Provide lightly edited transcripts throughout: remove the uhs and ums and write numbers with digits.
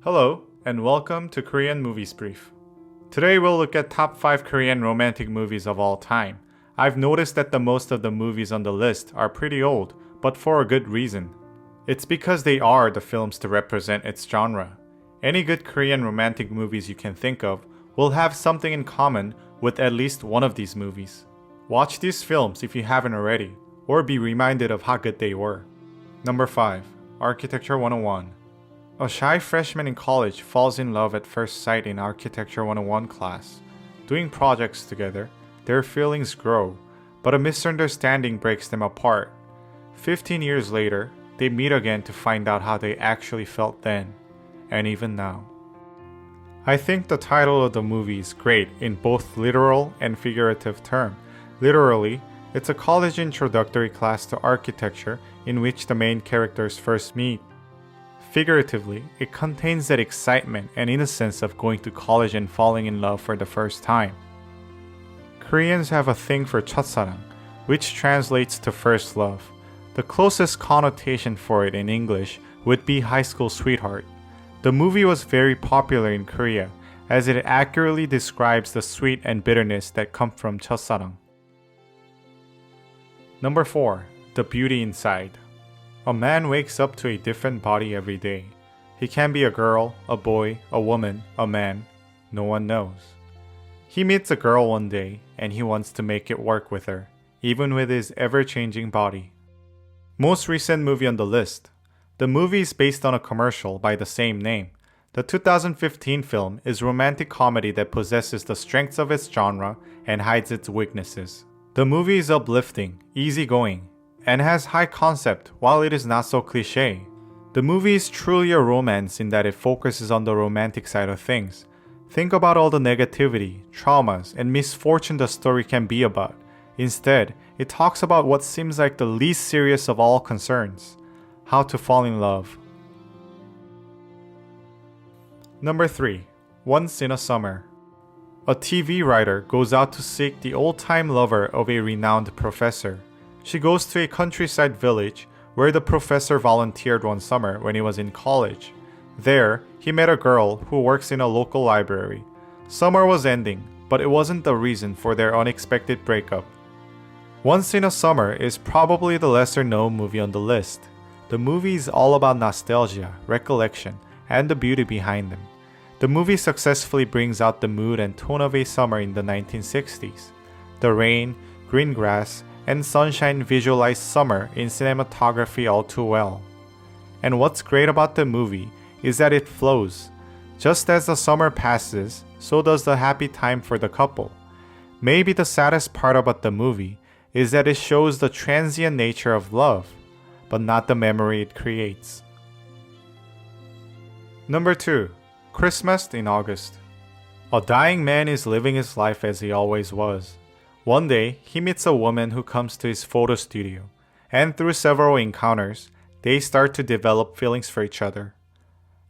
Hello, and welcome to Korean Movies Brief. Today we'll look at top 5 Korean romantic movies of all time. I've noticed that the most of the movies on the list are pretty old, but for a good reason. It's because they are the films to represent its genre. Any good Korean romantic movies you can think of will have something in common with at least one of these movies. Watch these films if you haven't already, or be reminded of how good they were. Number 5. Architecture 101. A shy freshman in college falls in love at first sight in Architecture 101 class. Doing projects together, their feelings grow, but a misunderstanding breaks them apart. 15 years later, they meet again to find out how they actually felt then, and even now. I think the title of the movie is great in both literal and figurative terms. Literally, it's a college introductory class to architecture in which the main characters first meet. Figuratively, it contains that excitement and innocence of going to college and falling in love for the first time. Koreans have a thing for 첫사랑, which translates to first love. The closest connotation for it in English would be high school sweetheart. The movie was very popular in Korea, as it accurately describes the sweet and bitterness that come from 첫사랑. Number 4. The 뷰티인사이드. A man wakes up to a different body every day. He can be a girl, a boy, a woman, a man. No one knows. He meets a girl one day, and he wants to make it work with her, even with his ever-changing body. Most recent movie on the list. The movie is based on a commercial by the same name. The 2015 film is romantic comedy that possesses the strengths of its genre and hides its weaknesses. The movie is uplifting, easygoing, and has high concept while it is not so cliché. The movie is truly a romance in that it focuses on the romantic side of things. Think about all the negativity, traumas, and misfortune the story can be about. Instead, it talks about what seems like the least serious of all concerns: how to fall in love. Number 3. Once in a Summer. A TV writer goes out to seek the old-time lover of a renowned professor. She goes to a countryside village where the professor volunteered one summer when he was in college. There, he met a girl who works in a local library. Summer was ending, but it wasn't the reason for their unexpected breakup. Once in a Summer is probably the lesser-known movie on the list. The movie is all about nostalgia, recollection, and the beauty behind them. The movie successfully brings out the mood and tone of a summer in the 1960s. The rain, green grass, and sunshine visualize summer in cinematography all too well. And what's great about the movie is that it flows. Just as the summer passes, so does the happy time for the couple. Maybe the saddest part about the movie is that it shows the transient nature of love, but not the memory it creates. Number 2. Christmas in August. A dying man is living his life as he always was. One day, he meets a woman who comes to his photo studio, and through several encounters, they start to develop feelings for each other.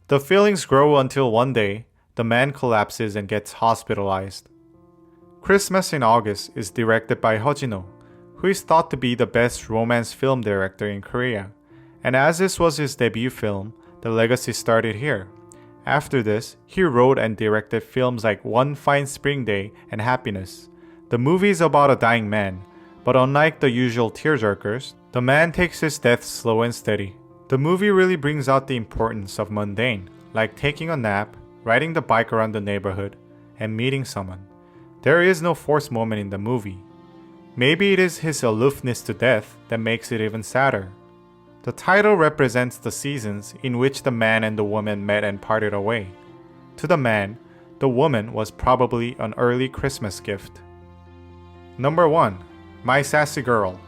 The feelings grow until one day, the man collapses and gets hospitalized. Christmas in August is directed by Heo, who is thought to be the best romance film director in Korea. And as this was his debut film, the legacy started here. After this, he wrote and directed films like One Fine Spring Day and Happiness. The movie is about a dying man, but unlike the usual tearjerkers, the man takes his death slow and steady. The movie really brings out the importance of mundane, like taking a nap, riding the bike around the neighborhood, and meeting someone. There is no forced moment in the movie. Maybe it is his aloofness to death that makes it even sadder. The title represents the seasons in which the man and the woman met and parted away. To the man, the woman was probably an early Christmas gift. Number 1. My Sassy Girl.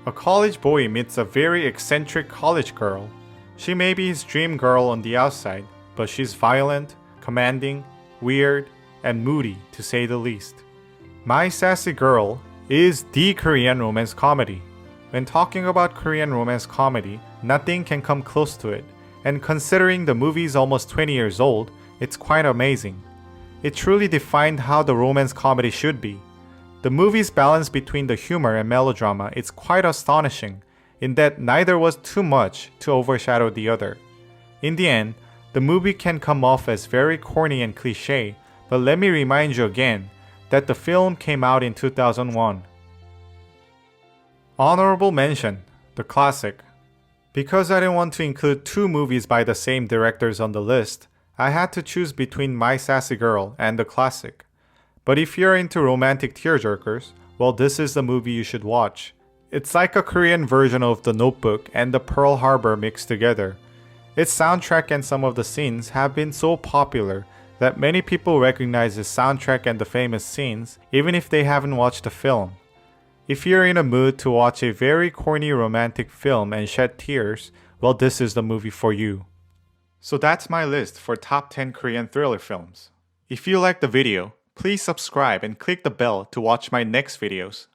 A college boy meets a very eccentric college girl. She may be his dream girl on the outside, but she's violent, commanding, weird, and moody to say the least. My Sassy Girl is the Korean romance comedy. When talking about Korean romance comedy, nothing can come close to it, and considering the movie is almost 20 years old, it's quite amazing. It truly defined how the romance comedy should be. The movie's balance between the humor and melodrama is quite astonishing, in that neither was too much to overshadow the other. In the end, The movie can come off as very corny and cliche, but let me remind you again that the film came out in 2001. Honorable mention, the classic. Because I didn't want to include two movies by the same directors on the list, I had to choose between My Sassy Girl and the classic. But if you're into romantic tearjerkers, well, this is the movie you should watch. It's like a Korean version of The Notebook and the Pearl Harbor mixed together. Its soundtrack and some of the scenes have been so popular that many people recognize the soundtrack and the famous scenes even if they haven't watched the film. If you're in a mood to watch a very corny romantic film and shed tears, well, this is the movie for you. So that's my list for top 10 Korean thriller films. If you liked the video, please subscribe and click the bell to watch my next videos.